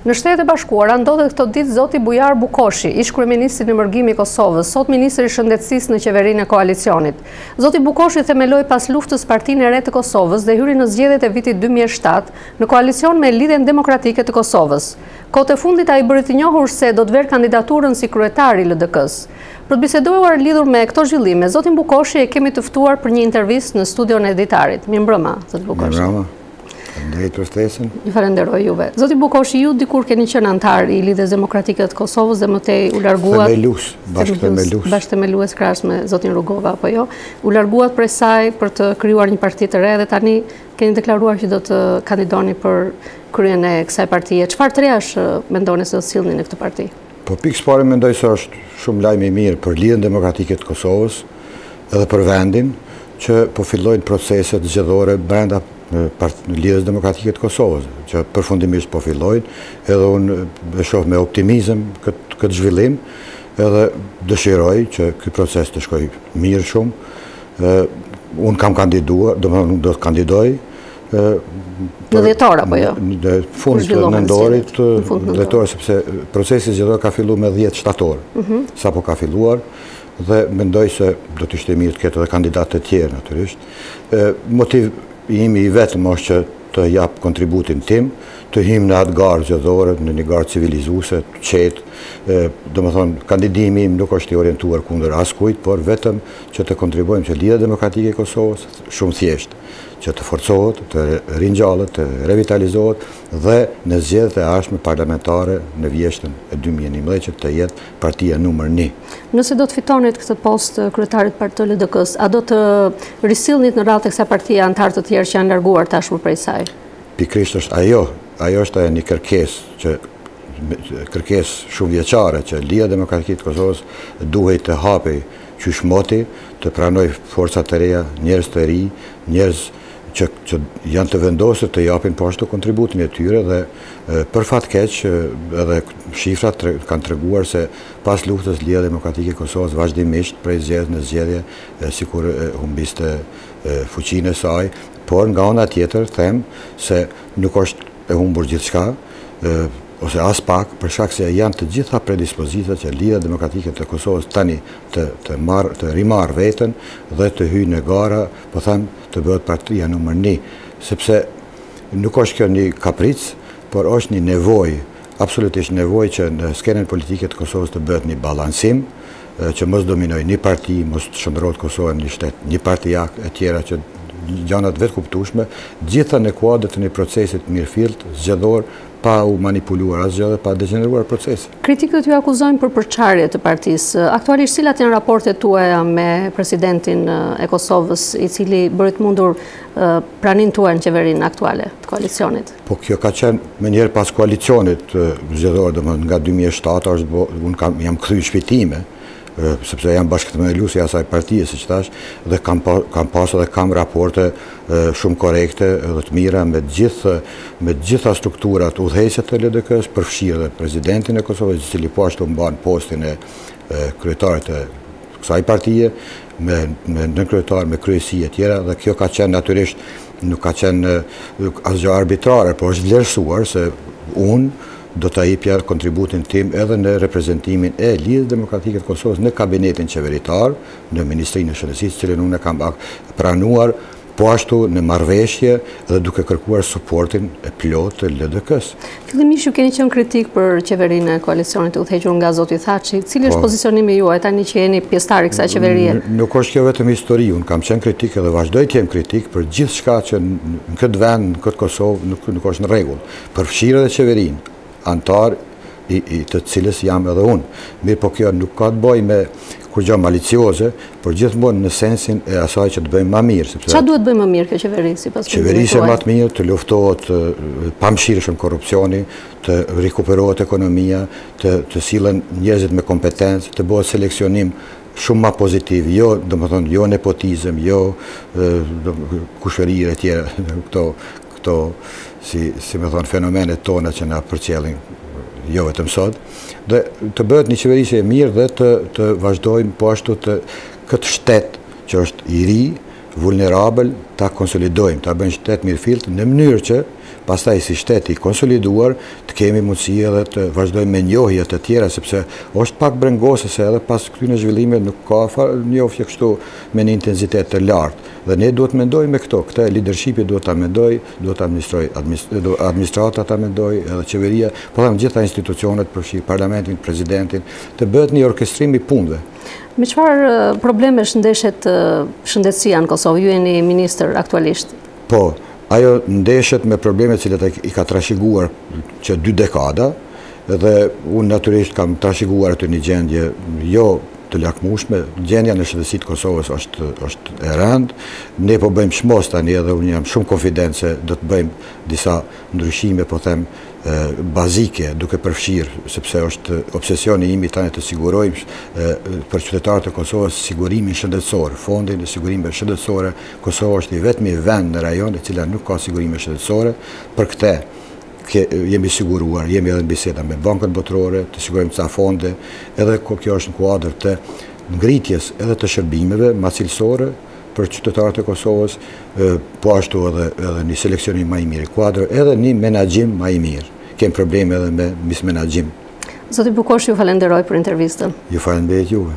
Në Shtetet e Bashkuara ndodhet këto ditë zoti Bujar Bukoshi, ish kryeministri në mërgimi i Kosovës, sot ministri i shëndetësisë në qeverinë e koalicioni. Zoti Bukoshi themeloi pas luftës Partinë e Re të Kosovës dhe hyri në zgjedhjet e vitit 2007 në koalicion me Lidhjen Demokratike të Kosovës. Kohët e fundit ai bëri të njohur se do të verë kandidaturën si kryetar i LDK-s. Për të biseduar lidhur me këto zhvillime, zotin Bukoshi e kemi të ftuar për një intervistë në studion e editarit. Mirëmbrëma, zoti Bukoshi. Mirëmbrëma. Ndërejt për ftesën. Ju falenderoj juve. Zoti Bukoshi, ju dikur keni qenë antar i Lidhjes Demokratike të Kosovës dhe mëtej u larguat bashkë themelues krahas me zotin Rugova, apo jo? U larguat prej saj për të krijuar një parti të re dhe tani keni deklaruar që do të kandidoni për kryen e kësaj partie. Çfarë të rejash mendoni se do të sillni në këtë parti? Po pikës pare mendoj se është shumë lajm i mirë për Lidhjen Demokratike të Kosovës edhe për vendin që po fillojnë proceset zgjedhore brenda Lidhjes Demokratike të Kosovës, që përfundimisht po fillojnë, edhe unë e shoh me optimizëm këtë zhvillim, edhe dëshiroj që ky proces të shkojë mirë shumë. Unë kam kandiduar, do të kandidoj në dhjetor apo jo? Në fund të nëndorit, dhjetor, sepse procesi zgjedhor ka filluar me 10 shtator, sapo ka filluar, dhe mendoj se do të ishte mirë të ketë edhe kandidatë të tjerë, natyrisht. Motiv imi i vetëm është që të jap kontributin tim, të him në atë garë zgjedhore, në një garë civilizuese, të qetë. Domethënë, kandidimi im nuk është i orientuar kundër askujt, por vetëm që të kontribuojmë që Lidhja Demokratike e Kosovës, shumë thjesht, që të forcohet, të ringjallet, të revitalizohet dhe në zgjedhjet e ardhshme parlamentare në vjeshtën e 2011 që të jetë partia numër 1. Nëse do të fitonit këtë post kryetarit të LDK-s, a do të risillnit në radhë të kësaj partie anëtar të tjerë që janë larguar tashmë prej saj? Pikërisht është ajo është një kërkesë shumë vjeçare që Lidhja Demokratike të Kosovës duhet të hapej qysh moti, të pranoj forcat të reja, njerëz të ri, njerëz që janë të vendosur të japin po ashtu kontributin e tyre dhe për fat keq edhe shifrat kanë treguar se pas luftës Lidhja Demokratike e Kosovës vazhdimisht prej zgjedhje në zgjedhje sikur humbiste fuqinë e saj, por nga ana tjetër them se nuk është e humbur gjithçka ose as pak, për shkak se janë të gjitha predispozitat që Lidhja Demokratike të Kosovës tani të rimarr veten dhe të hyjë në gara, po them, të bëhet partia numër 1, sepse nuk është kjo një kapric, por është një nevojë, absolutisht nevojë që në skenën politike të Kosovës të bëhet një balancim, që mos dominojë një parti, mos të shndrohet Kosova në një shtet, një partijak e tjera që gjanat vetë kuptueshme, gjitha në kuadër të një procesit mirëfillt, zgjedhor, pa u manipuluar asgjë dhe pa degeneruar procesi. Kritikët ju akuzojnë për përçarje të partisë. Aktualisht cilat janë raportet tuaja me presidentin e Kosovës, i cili bëri të mundur praninë tuaj në qeverinë aktuale të koalicionit? Po kjo ka qenë menjëherë pas koalicionit zgjedhor, domethënë nga 2007 unë jam kthyer shpejtime, sepse jam bashkëthemeluesi i asaj partie, siç thash, dhe kam pasur dhe kam raporte shumë korrekte dhe të mira me gjitha strukturat udhëheqëse të LDK-s, përfshirë dhe presidentin e Kosovës, i cili po ashtu mban postin e kryetarit të kësaj partie, me nënkryetar, me kryesi e tjera, dhe kjo ka qenë natyrisht nuk ka qenë asgjë arbitrare, por është vlerësuar se unë do të jepja kontributin tim edhe në reprezentimin e Lidhjes Demokratike të Kosovës në kabinetin qeveritar, në Ministrinë e Shëndetësisë, cilën unë kam pranuar, po ashtu në marrëveshje dhe duke kërkuar suportin e plot të LDK-s. Fillimisht ju keni qenë kritik për qeverinë e koalicionit udhëhequr nga zoti Thaçi. Cili është pozicionimi juaj tani që jeni pjesëtar i kësaj qeverie? Nuk është kjo vetëm histori, unë kam qenë kritik edhe vazhdoj të jem kritik për gjithçka që në këtë vend, në këtë Kosovë nuk është në rregull. Përfshirë edhe qeverinë, antar i të cilës jam edhe unë. Mirë, po kjo nuk ka të bëjë me kurrë malicioze, por gjithmonë në sensin e asaj që të bëjmë më mirë. Çfarë duhet bëjmë më mirë kjo qeveri sipas juaj? Qeverisja më të mirë të luftohet pamëshirshëm korrupsioni, të rikuperohet ekonomia, të sillen njerëzit me kompetencë, të bëhet seleksionim shumë më pozitiv, jo nepotizëm, jo kushëri e tjera, këto si me thonë fenomenet tona që na përcjellin jo vetëm sot, dhe të bëhet një qeveri që e mirë dhe të vazhdojmë po ashtu këtë shtet që është i ri, vulnerabël, ta konsolidojmë, ta bëjmë shtet mirëfillt në mënyrë që pastaj si shteti konsoliduar të kemi mundësi edhe të vazhdojmë me njohje të tjera, sepse është pak brengosës edhe pas këtyre zhvillimeve nuk ka njohje kështu me një intensitet të lartë. Dhe ne duhet mendojmë me këto, këtë leadershipi duhet ta mendoj, duhet ta administroj, administrata ta mendoj, edhe qeveria, po them gjitha institucionet, përfshi parlamentin, presidentin, të bëhet një orkestrim i punëve. Me çfarë probleme shëndeshet shëndetësia në Kosovë? Ju jeni ministër aktualisht. Po, ajo ndeshet me probleme cilat i ka trashëguar që 2 dekada, dhe unë natyrisht kam trashëguar atë një gjendje jo të lakmueshme. Gjendja në shëndetësinë të Kosovës është e rëndë. Ne po bëjmë çmos tani, edhe unë jam shumë konfident se do të bëjmë disa ndryshime, po them bazike, duke përfshirë, sepse është obsesioni imi tani të sigurojmë për qytetarët e Kosovës sigurimin shëndetësor, fondin e sigurimeve shëndetësore. Kosova është i vetmi vend në rajon e cila nuk ka sigurime shëndetësore. Për këtë jemi siguruar, jemi edhe në biseda me bankët botërore, të sigurojmë ca fonde, edhe kjo është në kuadër të ngritjes edhe të shërbimeve macilësore për qytetarët e Kosovës, po ashtu edhe një seleksionim më i mirë i kuadër, edhe një menaxhim më i mirë. Kem probleme edhe me mismenaxhim. Zoti Bukoshi, ju falenderoj për intervistën. Ju falenderoj juve.